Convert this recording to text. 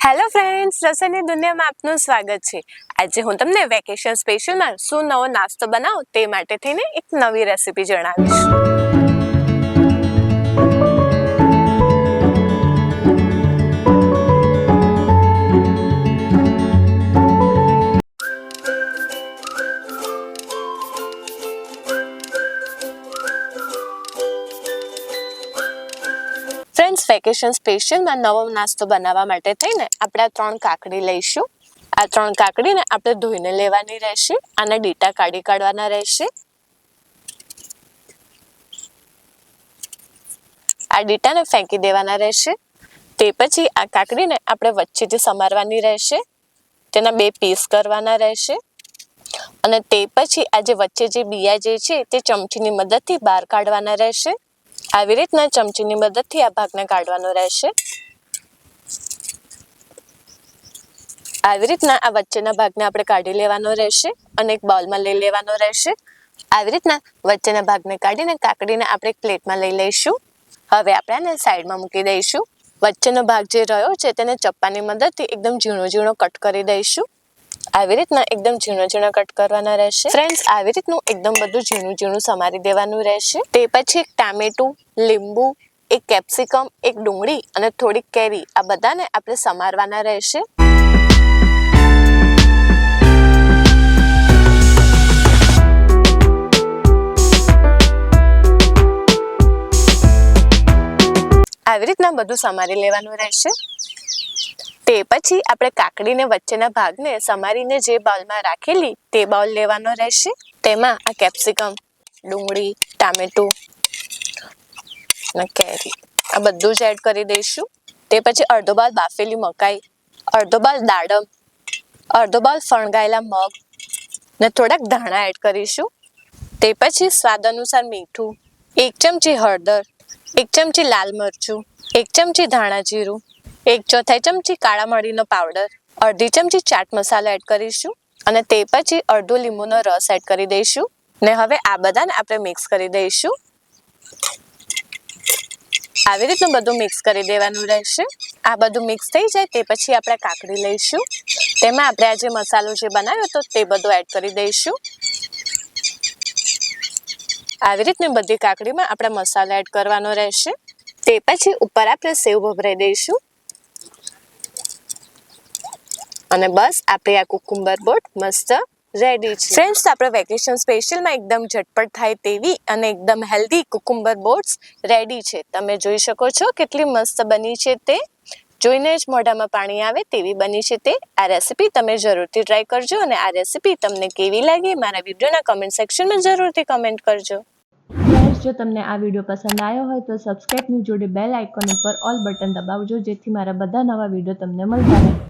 Hello friends, રસોઈની દુનિયામાં આપનું સ્વાગત છે। આજે હું તમને વેકેશન સ્પેશિયલમાં શું નવો નાસ્તો બનાવું તે માટે થઈને એક નવી રેસીપી જણાવીશ। ફ્રેન્ડ્સ, વેકેશન સ્પેશિયલમાં નવો નાસ્તો બનાવવા માટે થઈને આપણે આ 3 કાકડી લઈશું। આ 3 કાકડીને આપણે ધોઈને લેવાની રહેશે। આના ડીટા કાઢવાના રહેશે। આ ડીટાને ફેંકી દેવાના રહેશે। તે પછી આ કાકડીને આપણે વચ્ચેથી સમારવાની રહેશે। તેના 2 પીસ કરવાના રહેશે અને તે પછી આ જે વચ્ચે જે બિયા જે છે તે ચમચીની મદદથી બહાર કાઢવાના રહેશે। આવી રીતના ચમચીની મદદથી આ ભાગને કાઢવાનો રહેશે। આવી રીતના આ વચ્ચેના ભાગને આપણે કાઢી લેવાનો રહેશે અને એક બાઉલમાં લઈ લેવાનો રહેશે। આવી રીતના વચ્ચેના ભાગને કાઢીને કાકડીને આપણે એક પ્લેટમાં લઈ લઈશું। હવે આપણે આને સાઈડમાં મૂકી દઈશું। વચ્ચેનો ભાગ જે રહ્યો છે તેને ચપ્પાની મદદથી એકદમ ઝીણો કટ કરી દઈશું। આવી રીતના એકદમ ઝીણો કટ કરવાના રહેશે। ફ્રેન્ડ્સ, આવી રીતનું એકદમ બધું ઝીણું સમારી દેવાનું રહેશે। તે પછી એક ટામેટું, લીંબુ, એક કેપ્સિકમ, એક ડુંગળી અને થોડીક કેરી આ બધાને આપણે સમારવાના રહેશે। આવી રીતના બધું સમારી લેવાનું રહેશે। તે પછી આપણે કાકડીને વચ્ચેના ભાગને સમારીને જે બાઉલમાં રાખેલી તે બાઉલ લેવાનો રહેશે। તેમાં આ કેપ્સિકમ, ડુંગળી, ટામેટું અને કેરી આ બધું જ એડ કરી દઈશું। તે પછી અડધો બાઉલ બાફેલી મકાઈ, અડધો બાઉલ દાડમ, અડધો બાઉલ ફણગાયેલા મગ ને થોડાક ધાણા એડ કરીશું। તે પછી સ્વાદ અનુસાર મીઠું, 1 ચમચી હળદર, 1 ચમચી લાલ મરચું, 1 ચમચી ધાણા જીરું, 1/4 ચમચી કાળા મરીનો પાવડર, અડધી ચમચી ચાટ મસાલો એડ કરીશું અને તે પછી અડધો લીંબુનો રસ એડ કરી દઈશું ને હવે આ બધાને આપણે મિક્સ કરી દઈશું। આવી રીતનું બધું મિક્સ કરી દેવાનું રહેશે। આ બધું મિક્સ થઈ જાય તે પછી આપણે કાકડી લઈશું। તેમાં આપણે આ જે મસાલો જે બનાવ્યો હતો તે બધું એડ કરી દઈશું। આવી રીતની બધી કાકડીમાં આપણે મસાલો એડ કરવાનો રહેશે। તે પછી ઉપર આપણે સેવ ભભરાઈ દઈશું અને બસ આપણે આ કુકુંબર બોટ મસ્ત રેડી છે। ફ્રેન્ડ્સ, આપણે વેકેશન સ્પેશિયલમાં એકદમ ઝટપટ થાય તેવી અને એકદમ હેલ્ધી કુકુંબર બોટ્સ રેડી છે। તમે જોઈ શકો છો કેટલી મસ્ત બની છે। તે જોઈને જ મોઢામાં પાણી આવે તેવી બની છે। તે આ રેસીપી તમે જરૂરથી ટ્રાય કરજો અને આ રેસીપી તમને કેવી લાગી મારા વિડીયોના કમેન્ટ સેક્શનમાં જરૂરથી કમેન્ટ કરજો। ફ્રેન્ડ્સ, જો તમને આ વિડીયો પસંદ આવ્યો હોય તો સબસ્ક્રાઇબની જોડે બેલ આઇકોન ઉપર ઓલ બટન દબાવજો જેથી મારા બધા નવા વિડીયો તમને મળતા રહે।